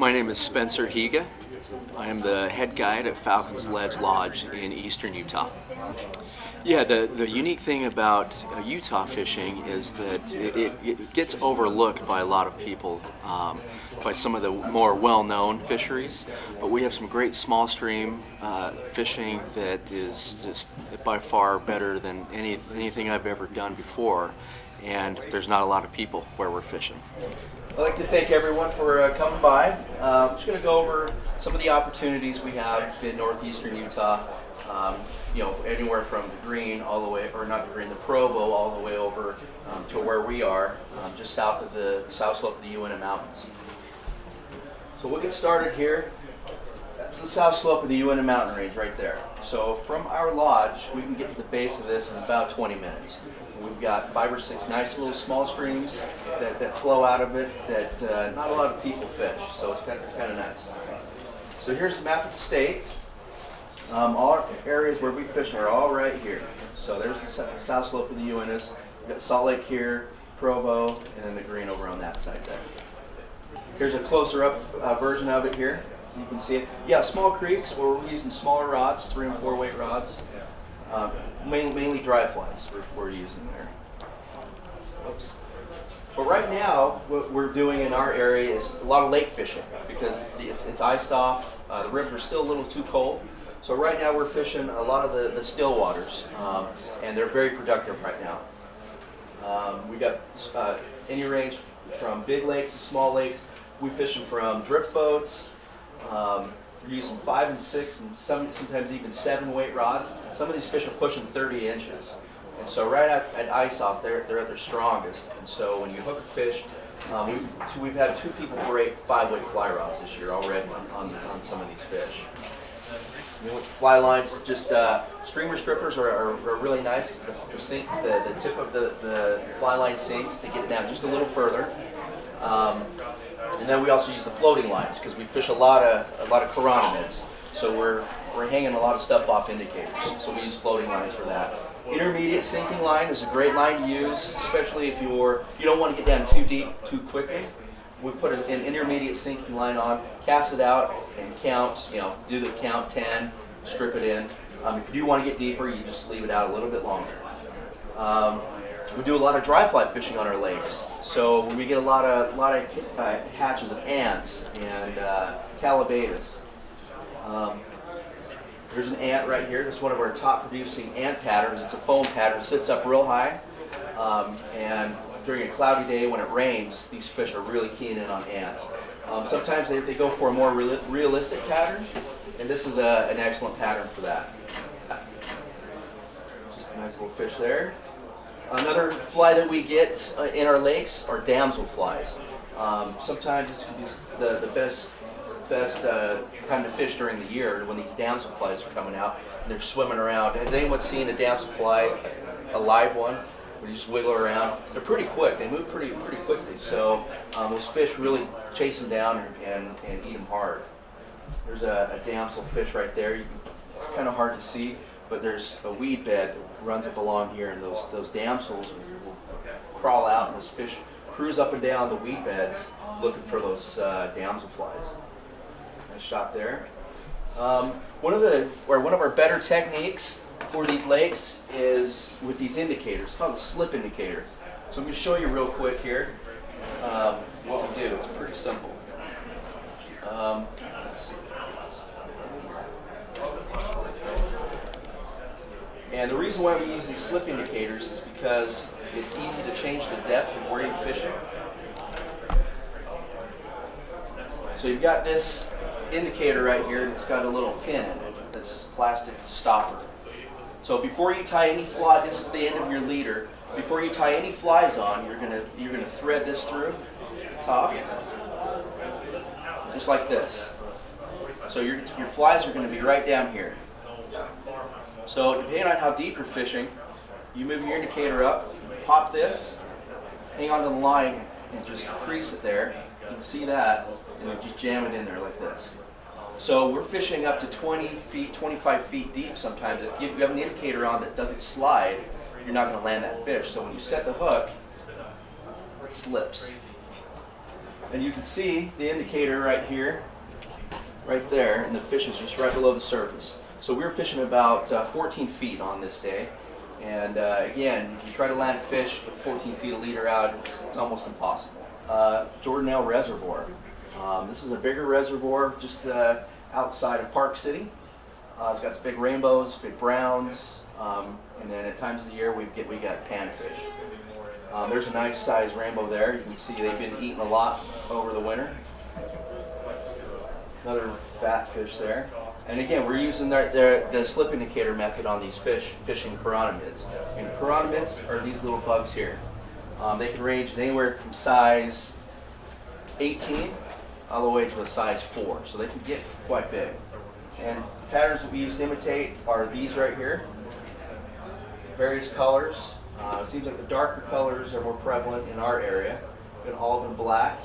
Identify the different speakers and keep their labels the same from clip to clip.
Speaker 1: My name is Spencer Higa. I am the head guide at Falcons Ledge Lodge in eastern Utah. Yeah, the unique thing about Utah fishing is that it gets overlooked by a lot of people, by some of the more well-known fisheries, but we have some great small stream fishing that is just by far better than anything I've ever done before, and there's not a lot of people where we're fishing.
Speaker 2: I'd like to thank everyone for coming by. I'm just going to go over some of the opportunities we have in northeastern Utah. Anywhere from the Green all the way, or not the Green, the Provo all the way over to where we are, just south of the south slope of the UNM Mountains. So we'll get started here. That's the south slope of the UNM Mountain Range right there. So from our lodge, we can get to the base of this in about 20 minutes. We've got 5 or 6 nice little small streams that flow out of it that not a lot of people fish, so it's kind of nice. So here's the map of the state. All our areas where we fish are all right here. So there's the south slope of the Uintas. We've got Salt Lake here, Provo, and then the Green over on that side there. Here's a closer up version of it here. You can see it. Yeah, small creeks where we're using smaller rods, 3 and 4 weight rods. Mainly dry flies we're using there. Oops. But right now, what we're doing in our area is a lot of lake fishing because it's iced off. The rivers are still a little too cold. So right now we're fishing a lot of the still waters, and they're very productive right now. We got any range from big lakes to small lakes. We fishing from drift boats. We're using 5 and 6 and sometimes even 7 weight rods. Some of these fish are pushing 30 inches. And so right at ice off, they're at their strongest. And so when you hook a fish, we've had 2 people break 5 weight fly rods this year already on some of these fish. Fly lines, just streamer strippers are really nice because the tip of the fly line sinks to get it down just a little further. And then we also use the floating lines because we fish a lot of chironomids. So we're hanging a lot of stuff off indicators. So we use floating lines for that. Intermediate sinking line is a great line to use, especially if you don't want to get down too deep too quickly. We put an intermediate sinking line on, cast it out, and count. Do the count 10, strip it in. If you do want to get deeper, you just leave it out a little bit longer. We do a lot of dry fly fishing on our lakes, so we get a lot of hatches of ants and calabatus. There's an ant right here. This is one of our top producing ant patterns. It's a foam pattern. It sits up real high, and during a cloudy day when it rains, these fish are really keen in on ants. Sometimes they go for a more realistic pattern, and this is an excellent pattern for that. Just a nice little fish there. Another fly that we get in our lakes are damsel flies. Sometimes this can be the best time to fish during the year when these damsel flies are coming out and they're swimming around. Has anyone seen a damsel fly, a live one? Where you just wiggle around. They're pretty quick. They move pretty quickly. So those fish really chase them down and eat them hard. There's a damsel fish right there. It's kind of hard to see, but there's a weed bed that runs up along here, and those damsels will crawl out, and those fish cruise up and down the weed beds looking for those damsel flies. Nice shot there. One of our better techniques for these lakes is with these indicators. It's called a slip indicator. So I'm going to show you real quick here what we do. It's pretty simple. Let's see. And the reason why we use these slip indicators is because it's easy to change the depth of where you're fishing. So you've got this indicator right here, and it's got a little pin in it. That's just a plastic stopper. So before you tie any fly, this is the end of your leader. Before you tie any flies on, you're gonna thread this through the top, just like this. So your flies are going to be right down here. So depending on how deep you're fishing, you move your indicator up, pop this, hang onto the line, and just crease it there. You can see that, and then just jam it in there like this. So we're fishing up to 20 feet, 25 feet deep sometimes. If you have an indicator on that doesn't slide, you're not going to land that fish. So when you set the hook, it slips. And you can see the indicator right here, right there, and the fish is just right below the surface. So we were fishing about 14 feet on this day. And again, if you try to land fish with 14 feet of leader out, it's almost impossible. Jordanelle Reservoir. This is a bigger reservoir just outside of Park City. It's got some big rainbows, big browns, and then at times of the year we got panfish. There's a nice sized rainbow there. You can see they've been eating a lot over the winter. Another fat fish there. And again, we're using the slip indicator method on these fish, fishing chironomids. And chironomids are these little bugs here. They can range anywhere from size 18 all the way to a size 4, so they can get quite big. And patterns that we use to imitate are these right here. Various colors. It seems like the darker colors are more prevalent in our area. Been all in black.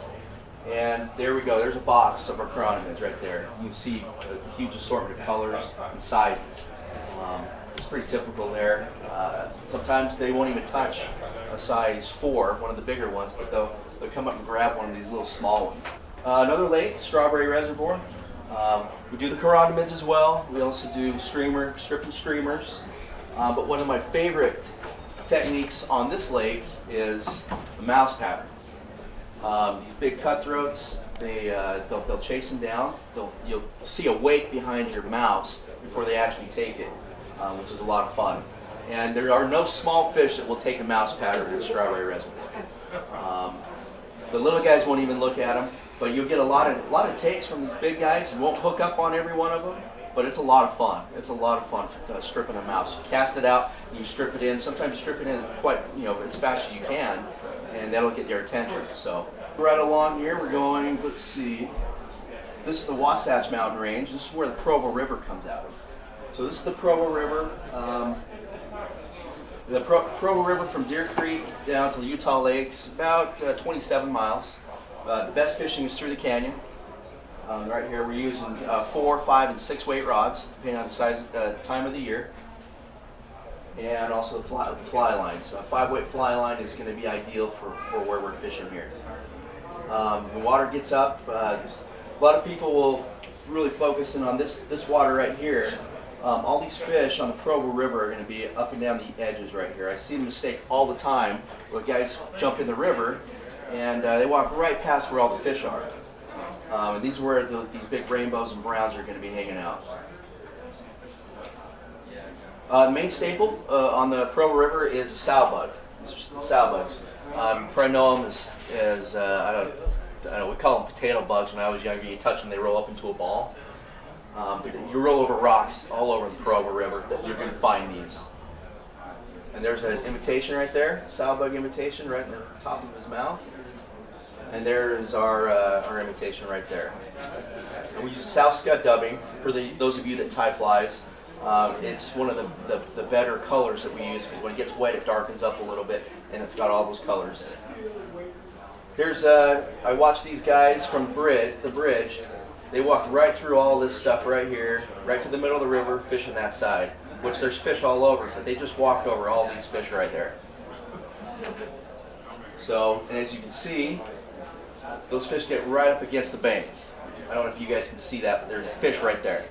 Speaker 2: And there we go, there's a box of our chironomids right there. You can see a huge assortment of colors and sizes. It's pretty typical there. Sometimes they won't even touch a size 4, one of the bigger ones, but they'll come up and grab one of these little small ones. Another lake, Strawberry Reservoir. We do the chironomids as well. We also do stripping streamers. But one of my favorite techniques on this lake is the mouse pattern. These big cutthroats, they'll chase them down. You'll see a wake behind your mouse before they actually take it, which is a lot of fun. And there are no small fish that will take a mouse pattern in Strawberry Reservoir. The little guys won't even look at them, but you'll get a lot of takes from these big guys. You won't hook up on every one of them, but it's a lot of fun. It's a lot of fun stripping a mouse. You cast it out, you strip it in. Sometimes you strip it in quite, as fast as you can, and that'll get their attention. So right along here, we're going. Let's see. This is the Wasatch Mountain Range. This is where the Provo River comes out of. So this is the Provo River. The Provo River from Deer Creek down to the Utah Lakes, about 27 miles. The best fishing is through the canyon. Right here we're using 4, 5, and 6 weight rods, depending on the size, time of the year. And also the fly lines. So a 5-weight fly line is going to be ideal for where we're fishing here. The water gets up. A lot of people will really focus in on this water right here. All these fish on the Provo River are going to be up and down the edges right here. I see the mistake all the time where guys jump in the river and they walk right past where all the fish are. And these are where these big rainbows and browns are going to be hanging out. The main staple on the Provo River is the sow bug. These are the sow bugs. You probably know them as I don't know, we call them potato bugs. When I was younger, you touch them, they roll up into a ball. But you roll over rocks all over the Provo River, you're going to find these. And there's an imitation right there, sow bug imitation right in the top of his mouth. And there's our imitation right there. And we use sow scud dubbing for those of you that tie flies. It's one of the better colors that we use because when it gets wet, it darkens up a little bit, and it's got all those colors in it. Here's I watched these guys from the bridge. They walked right through all this stuff right here, right to the middle of the river, fishing that side, which there's fish all over, but they just walked over all these fish right there. So, and as you can see, those fish get right up against the bank. I don't know if you guys can see that, but there's fish right there.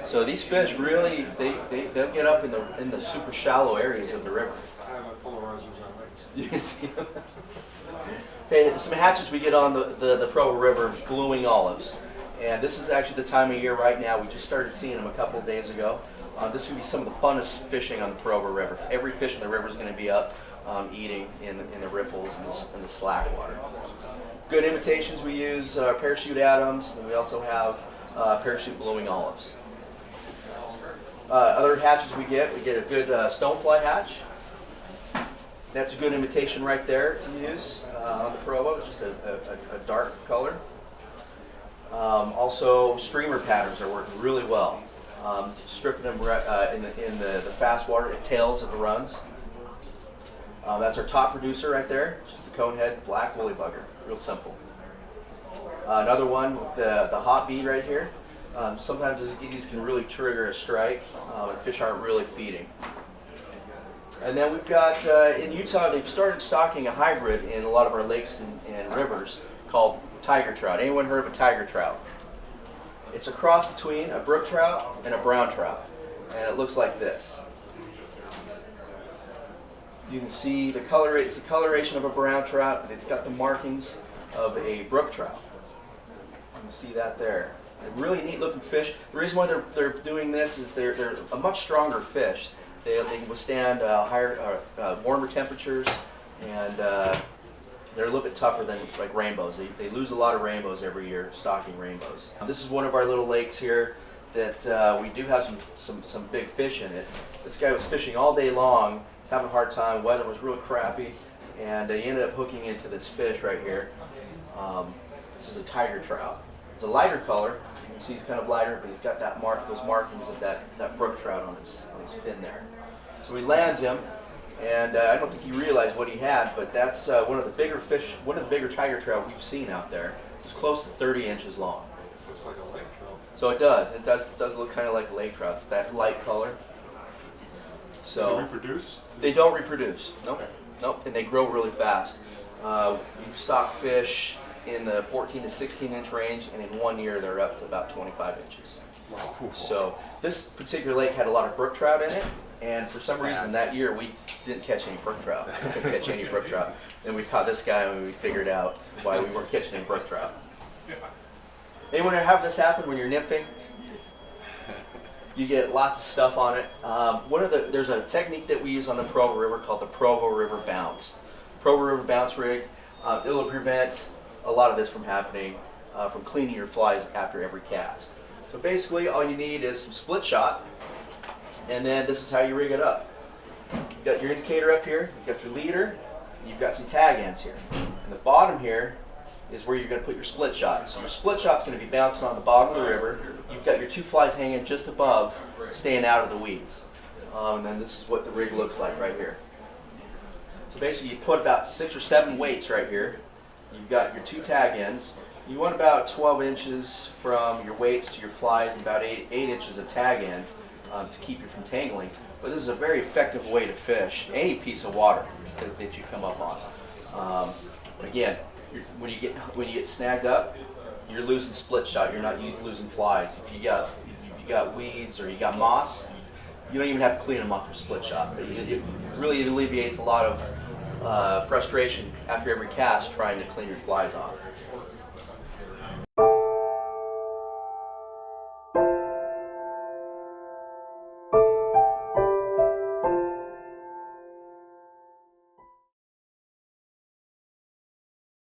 Speaker 2: So these fish really, they'll get up in the super shallow areas of the river. You can see them. Okay, some hatches we get on the Provo River, blueing olives. And this is actually the time of year right now. We just started seeing them a couple of days ago. This is going to be some of the funnest fishing on the Provo River. Every fish in the river is going to be up eating in the riffles and the slack water. Good imitations, we use parachute Adams, and we also have parachute bluing olives. Other hatches we get a good stonefly hatch. That's a good imitation right there to use on the Provo. It's just a dark color. Also, streamer patterns are working really well. Stripping them in the fast water tails of the runs. That's our top producer right there, just the conehead black woolly bugger. Real simple. Another one with the hot bead right here. Sometimes these can really trigger a strike when fish aren't really feeding. And then we've got, in Utah, they've started stocking a hybrid in a lot of our lakes and rivers called Tiger trout. Anyone heard of a tiger trout? It's a cross between a brook trout and a brown trout, and it looks like this. You can see the color. It's the coloration of a brown trout, but it's got the markings of a brook trout. You can see that there. A really neat looking fish. The reason why they're doing this is they're a much stronger fish. They can withstand warmer temperatures, and they're a little bit tougher than like rainbows. They lose a lot of rainbows every year, stocking rainbows. This is one of our little lakes here that we do have some big fish in it. This guy was fishing all day long, having a hard time. Weather was really crappy, and he ended up hooking into this fish right here. This is a tiger trout. It's a lighter color. You can see he's kind of lighter, but he's got those markings of that brook trout on his fin there. So he lands him, and I don't think he realized what he had, but that's one of the bigger fish, one of the bigger tiger trout we've seen out there. It's close to 30 inches long.
Speaker 3: Looks like a lake trout.
Speaker 2: So it does. It does look kind of like a lake trout. It's that light color. So
Speaker 3: Do they reproduce?
Speaker 2: they don't reproduce. Nope.
Speaker 3: Okay.
Speaker 2: Nope. And they grow really fast. You stock fish in the 14 to 16 inch range, and in 1 year they're up to about 25 inches.
Speaker 3: Wow.
Speaker 2: So this particular lake had a lot of brook trout in it, and for some reason that year we didn't catch any brook trout. We couldn't catch any brook trout. Then we caught this guy and we figured out why we weren't catching any brook trout. Anyone ever have this happen when you're nymphing? You get lots of stuff on it. There's a technique that we use on the Provo River called the Provo River Bounce. Provo River Bounce rig. It'll prevent a lot of this from happening, from cleaning your flies after every cast. So basically all you need is some split shot, and then this is how you rig it up. You've got your indicator up here, you've got your leader, you've got some tag ends here. And the bottom here is where you're going to put your split shot. So your split shot's going to be bouncing on the bottom of the river. You've got your two flies hanging just above, staying out of the weeds. And then this is what the rig looks like right here. So basically you put about 6 or 7 weights right here. You've got your two tag ends. You want about 12 inches from your weights to your flies, and about 8 inches of tag end to keep you from tangling. But this is a very effective way to fish any piece of water that you come up on. Again, when you get snagged up, you're losing split shot. You're not losing flies. If you got weeds or you got moss, you don't even have to clean them off your split shot. It really alleviates a lot of frustration after every cast trying to clean your flies off.